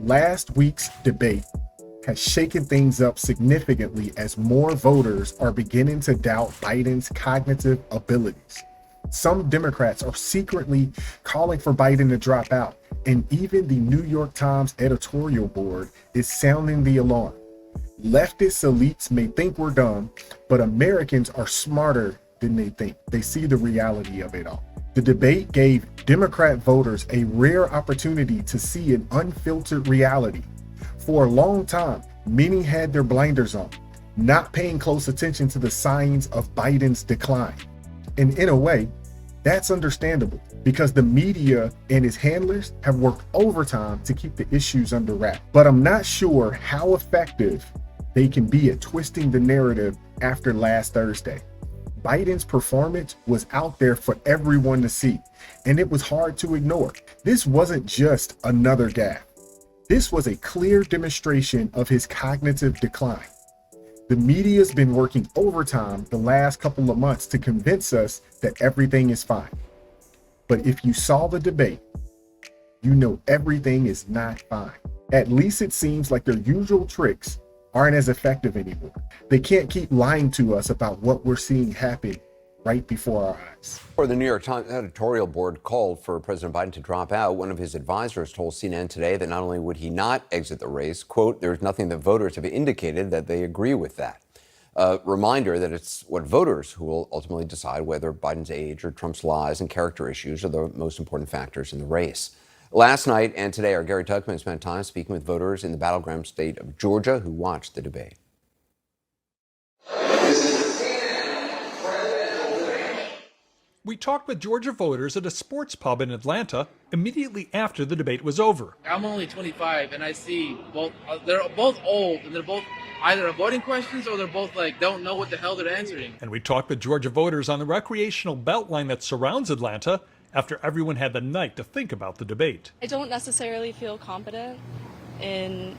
Last week's debate has shaken things up significantly as more voters are beginning to doubt Biden's cognitive abilities. Some Democrats are secretly calling for Biden to drop out, and even the New York Times editorial board is sounding the alarm. Leftist elites may think we're dumb, but Americans are smarter than they think. They see the reality of it all. The debate gave Democrat voters a rare opportunity to see an unfiltered reality. For a long time, many had their blinders on, not paying close attention to the signs of Biden's decline. And in a way, that's understandable because the media and his handlers have worked overtime to keep the issues under wraps. But I'm not sure how effective they can be at twisting the narrative after last Thursday. Biden's performance was out there for everyone to see, and it was hard to ignore. This wasn't just another gaffe. This was a clear demonstration of his cognitive decline. The media's been working overtime the last couple of months to convince us that everything is fine. But if you saw the debate, you know everything is not fine. At least it seems like their usual tricks aren't as effective anymore. They can't keep lying to us about what we're seeing happen right before our eyes. Or the New York Times editorial board called for President Biden to drop out. One of his advisors told CNN today that not only would he not exit the race, quote, there's nothing that voters have indicated that they agree with that. A reminder that it's what voters who will ultimately decide whether Biden's age or Trump's lies and character issues are the most important factors in the race. Last night and today, our Gary Tuchman spent time speaking with voters in the battleground state of Georgia who watched the debate. We talked with Georgia voters at a sports pub in Atlanta immediately after the debate was over. I'm only 25, and I see both. They're both old, and they're both either avoiding questions or they're both like don't know what the hell they're answering. And we talked with Georgia voters on the recreational beltline that surrounds Atlanta after everyone had the night to think about the debate. I don't necessarily feel confident in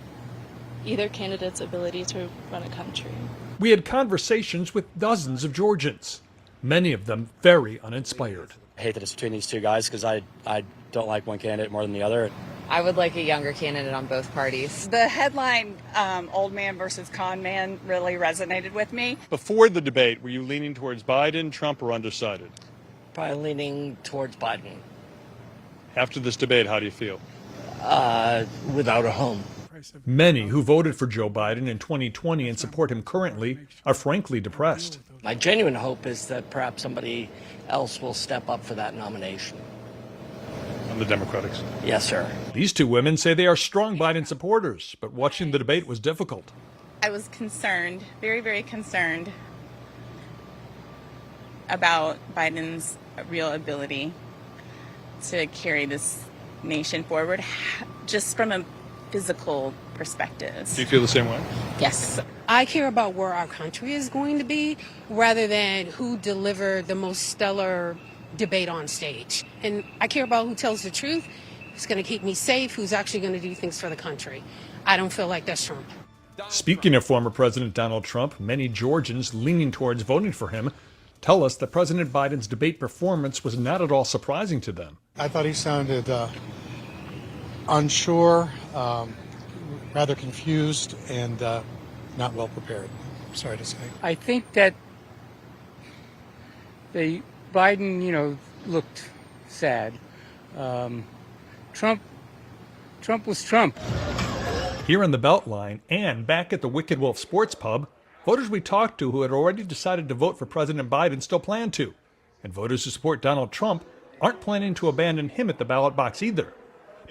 either candidate's ability to run a country. We had conversations with dozens of Georgians, many of them very uninspired. I hate that it's between these two guys because I don't like one candidate more than the other. I would like a younger candidate on both parties. The headline, old man versus con man, really resonated with me. Before the debate, were you leaning towards Biden, Trump, or undecided? Probably leaning towards Biden. After this debate, how do you feel? Without a home. Many who voted for Joe Biden in 2020 and support him currently are frankly depressed. My genuine hope is that perhaps somebody else will step up for that nomination. On the Democrats? Yes, sir. These two women say they are strong Biden supporters, but watching the debate was difficult. I was concerned, very, very concerned about Biden's real ability to carry this nation forward, just from a physical perspective. Do you feel the same way? Yes. I care about where our country is going to be rather than who delivered the most stellar debate on stage. And I care about who tells the truth, who's going to keep me safe, who's actually going to do things for the country. I don't feel like that's Trump. Speaking of former President Donald Trump, many Georgians leaning towards voting for him tell us that President Biden's debate performance was not at all surprising to them. I thought he sounded unsure, rather confused, and not well prepared, I'm sorry to say. I think that Biden, looked sad. Trump was Trump. Here on the Beltline and back at the Wicked Wolf Sports Pub, voters we talked to who had already decided to vote for President Biden still plan to. And voters who support Donald Trump aren't planning to abandon him at the ballot box either.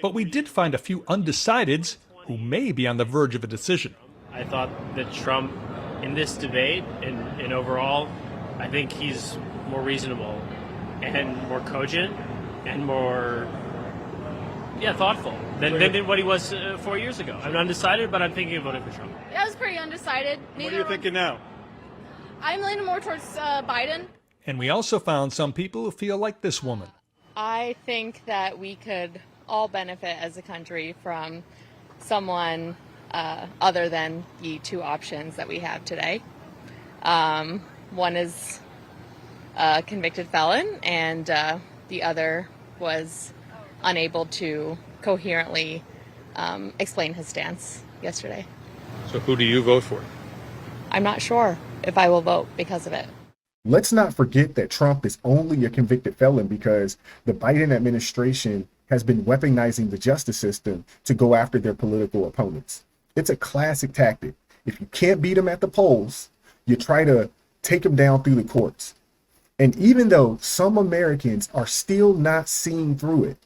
But we did find a few undecideds who may be on the verge of a decision. I thought that Trump, in this debate and overall, I think he's more reasonable and more cogent and more, thoughtful than what he was 4 years ago. I'm undecided, but I'm thinking of voting for Trump. I was pretty undecided. What are you thinking now? I'm leaning more towards Biden. And we also found some people who feel like this woman. I think that we could all benefit as a country from someone other than the two options that we have today. One is a convicted felon, and the other was unable to coherently explain his stance yesterday. So who do you vote for? I'm not sure if I will vote because of it. Let's not forget that Trump is only a convicted felon because the Biden administration has been weaponizing the justice system to go after their political opponents. It's a classic tactic. If you can't beat them at the polls, you try to take them down through the courts. And even though some Americans are still not seeing through it,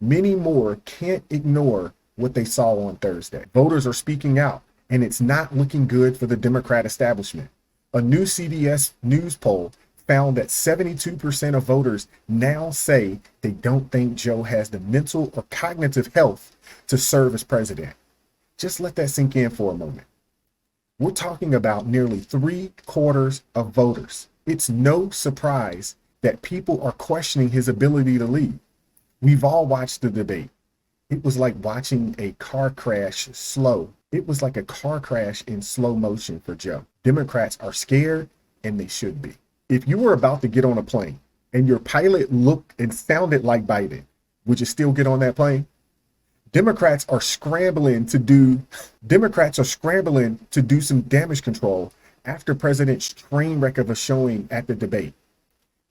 many more can't ignore what they saw on Thursday. Voters are speaking out, and it's not looking good for the Democrat establishment. A new CBS News poll found that 72% of voters now say they don't think Joe has the mental or cognitive health to serve as president. Just let that sink in for a moment. We're talking about nearly 3/4 of voters. It's no surprise that people are questioning his ability to lead. We've all watched the debate. It was like watching a car crash slow. It was like a car crash in slow motion for Joe. Democrats are scared, and they should be. If you were about to get on a plane and your pilot looked and sounded like Biden, would you still get on that plane? Democrats are scrambling to do some damage control after President's train wreck of a showing at the debate.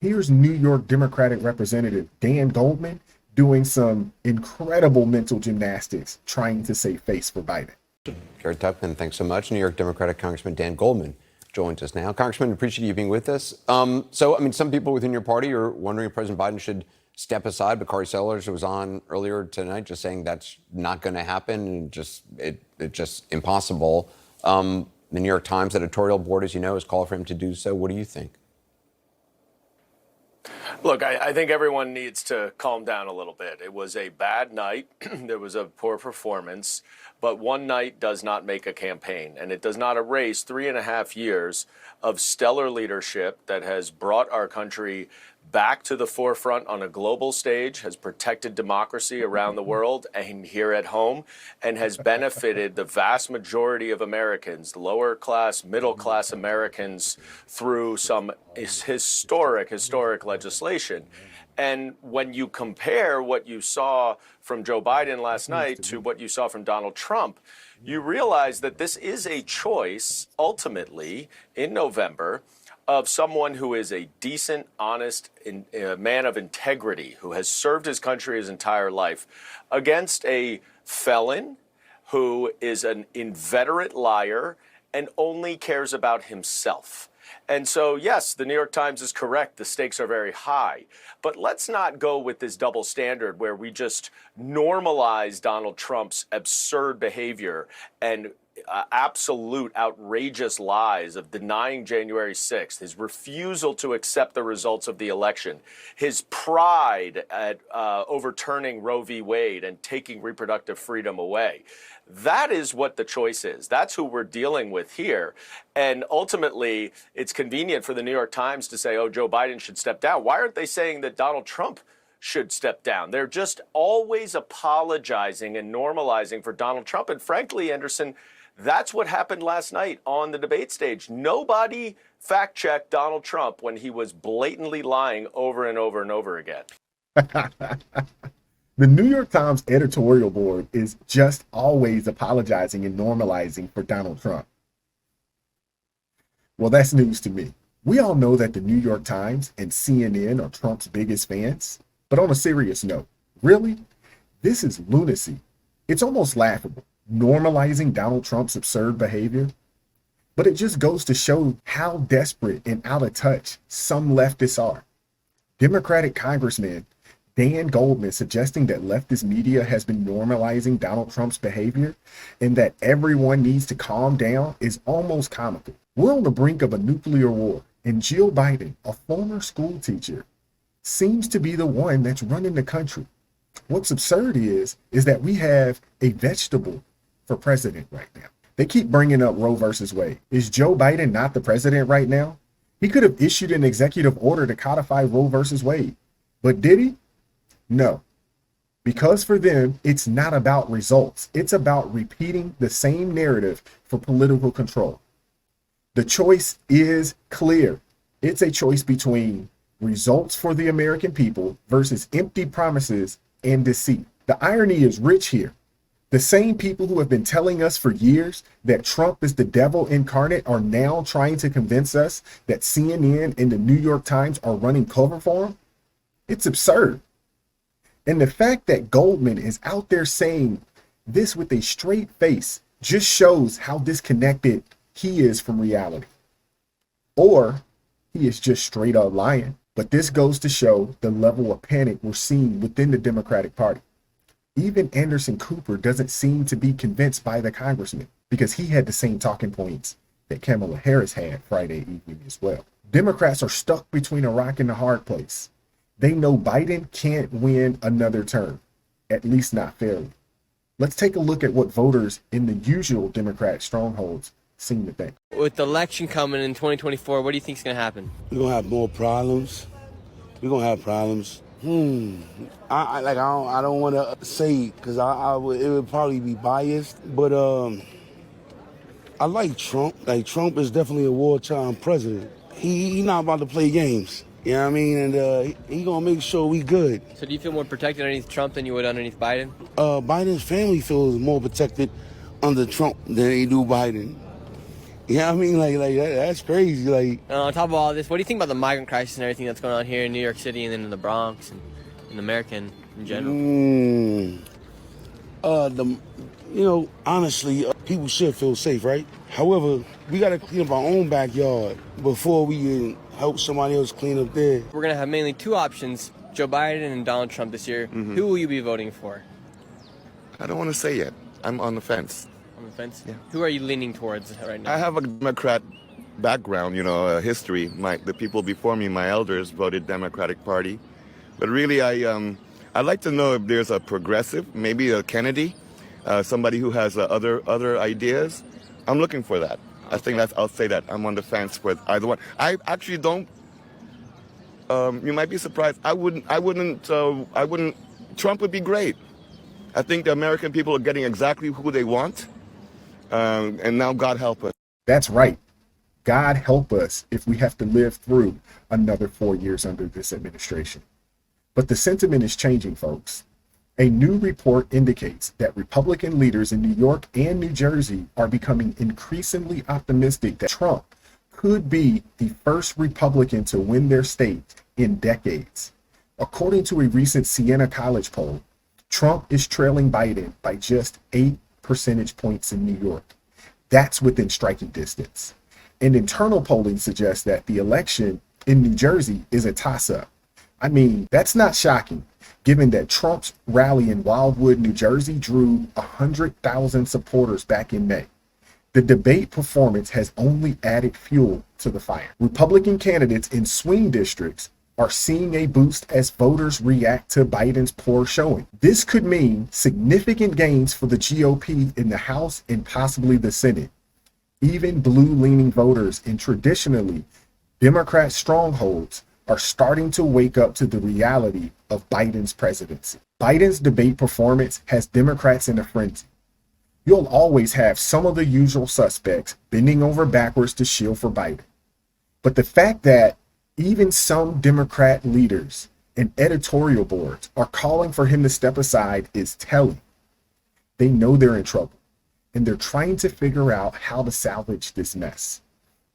Here's New York Democratic Representative Dan Goldman doing some incredible mental gymnastics trying to save face for Biden. Garrett Tuckman, thanks so much. New York Democratic Congressman Dan Goldman joins us now. Congressman, appreciate you being with us. Some people within your party are wondering if President Biden should step aside, but Corey Sellers was on earlier tonight just saying that's not going to happen and it's just impossible. The New York Times editorial board, as you know, has called for him to do so. What do you think? Look, I think everyone needs to calm down a little bit. It was a bad night. There was a poor performance. But one night does not make a campaign, and it does not erase 3.5 years of stellar leadership that has brought our country back to the forefront on a global stage, has protected democracy around the world and here at home, and has benefited the vast majority of Americans, lower class, middle class Americans, through some historic legislation. And when you compare what you saw from Joe Biden last night to what you saw from Donald Trump, you realize that this is a choice, ultimately, in November, of someone who is a decent, honest man of integrity, who has served his country his entire life, against a felon who is an inveterate liar and only cares about himself. And so, yes, the New York Times is correct. The stakes are very high. But let's not go with this double standard where we just normalize Donald Trump's absurd behavior and absolute outrageous lies of denying January 6th, his refusal to accept the results of the election, his pride at overturning Roe v. Wade and taking reproductive freedom away. That is what the choice is. That's who we're dealing with here. And ultimately, it's convenient for the New York Times to say, oh, Joe Biden should step down. Why aren't they saying that Donald Trump should step down? They're just always apologizing and normalizing for Donald Trump. And frankly, Anderson, that's what happened last night on the debate stage. Nobody fact-checked Donald Trump when he was blatantly lying over and over and over again. The New York Times editorial board is just always apologizing and normalizing for Donald Trump. Well, that's news to me. We all know that the New York Times and CNN are Trump's biggest fans. But on a serious note, really? This is lunacy. It's almost laughable, normalizing Donald Trump's absurd behavior. But it just goes to show how desperate and out of touch some leftists are. Democratic Congressman Dan Goldman suggesting that leftist media has been normalizing Donald Trump's behavior and that everyone needs to calm down is almost comical. We're on the brink of a nuclear war, and Jill Biden, a former school teacher, seems to be the one that's running the country. What's absurd is that we have a vegetable for president right now. They keep bringing up Roe versus Wade. Is Joe Biden not the president right now? He could have issued an executive order to codify Roe versus Wade, but did he? No, because for them, it's not about results. It's about repeating the same narrative for political control. The choice is clear. It's a choice between results for the American people versus empty promises and deceit. The irony is rich here. The same people who have been telling us for years that Trump is the devil incarnate are now trying to convince us that CNN and the New York Times are running cover for him. It's absurd. And the fact that Goldman is out there saying this with a straight face just shows how disconnected he is from reality. Or he is just straight up lying. But this goes to show the level of panic we're seeing within the Democratic Party. Even Anderson Cooper doesn't seem to be convinced by the congressman, because he had the same talking points that Kamala Harris had Friday evening as well. Democrats are stuck between a rock and a hard place. They know Biden can't win another term, at least not fairly. Let's take a look at what voters in the usual Democrat strongholds seem to think. With the election coming in 2024, what do you think is going to happen? We're going to have more problems. We're going to have problems. I don't want to say because it would probably be biased, but I like Trump. Like, Trump is definitely a wartime president. He not about to play games. You know what I mean? And he gonna make sure we good. So do you feel more protected underneath Trump than you would underneath Biden? Biden's family feels more protected under Trump than they do Biden. You know what I mean? Like that's crazy. Like, on top of all this, what do you think about the migrant crisis and everything that's going on here in New York City and then in the Bronx and in America in general? Honestly, people should feel safe, right? However, we got to clean up our own backyard before we can help somebody else clean up there. We're going to have mainly two options, Joe Biden and Donald Trump this year. Who will you be voting for? I don't want to say yet. I'm on the fence. On the fence? Yeah. Who are you leaning towards right now? I have a Democrat background, a history. The people before me, my elders, voted Democratic Party. But really, I'd like to know if there's a progressive, maybe a Kennedy, somebody who has other ideas. I'm looking for that. I think I'll say that. I'm on the fence with either one. I actually don't, you might be surprised. I wouldn't, Trump would be great. I think the American people are getting exactly who they want. And now God help us. That's right. God help us if we have to live through another 4 years under this administration. But the sentiment is changing, folks. A new report indicates that Republican leaders in New York and New Jersey are becoming increasingly optimistic that Trump could be the first Republican to win their state in decades. According to a recent Siena College poll, Trump is trailing Biden by just 8 percentage points in New York. That's within striking distance. And internal polling suggests that the election in New Jersey is a toss-up. I mean, that's not shocking, given that Trump's rally in Wildwood, New Jersey drew 100,000 supporters back in May. The debate performance has only added fuel to the fire. Republican candidates in swing districts are seeing a boost as voters react to Biden's poor showing. This could mean significant gains for the GOP in the House and possibly the Senate. Even blue-leaning voters in traditionally Democrat strongholds are starting to wake up to the reality of Biden's presidency. Biden's debate performance has Democrats in a frenzy. You'll always have some of the usual suspects bending over backwards to shield for Biden. But the fact that even some Democrat leaders and editorial boards are calling for him to step aside is telling. They know they're in trouble, and they're trying to figure out how to salvage this mess.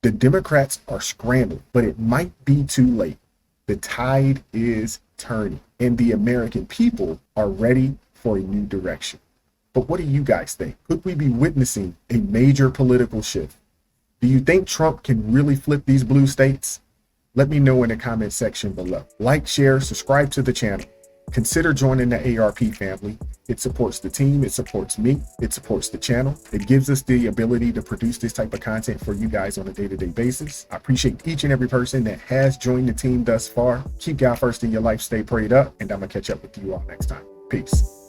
The Democrats are scrambling, but it might be too late. The tide is turning, and the American people are ready for a new direction. But what do you guys think? Could we be witnessing a major political shift? Do you think Trump can really flip these blue states? Let me know in the comment section below. Like, share, subscribe to the channel. Consider joining the ARP family. It supports the team, it supports me, it supports the channel. It gives us the ability to produce this type of content for you guys on a day-to-day basis. I appreciate each and every person that has joined the team thus far. Keep God first in your life, stay prayed up, and I'm gonna catch up with you all next time. Peace.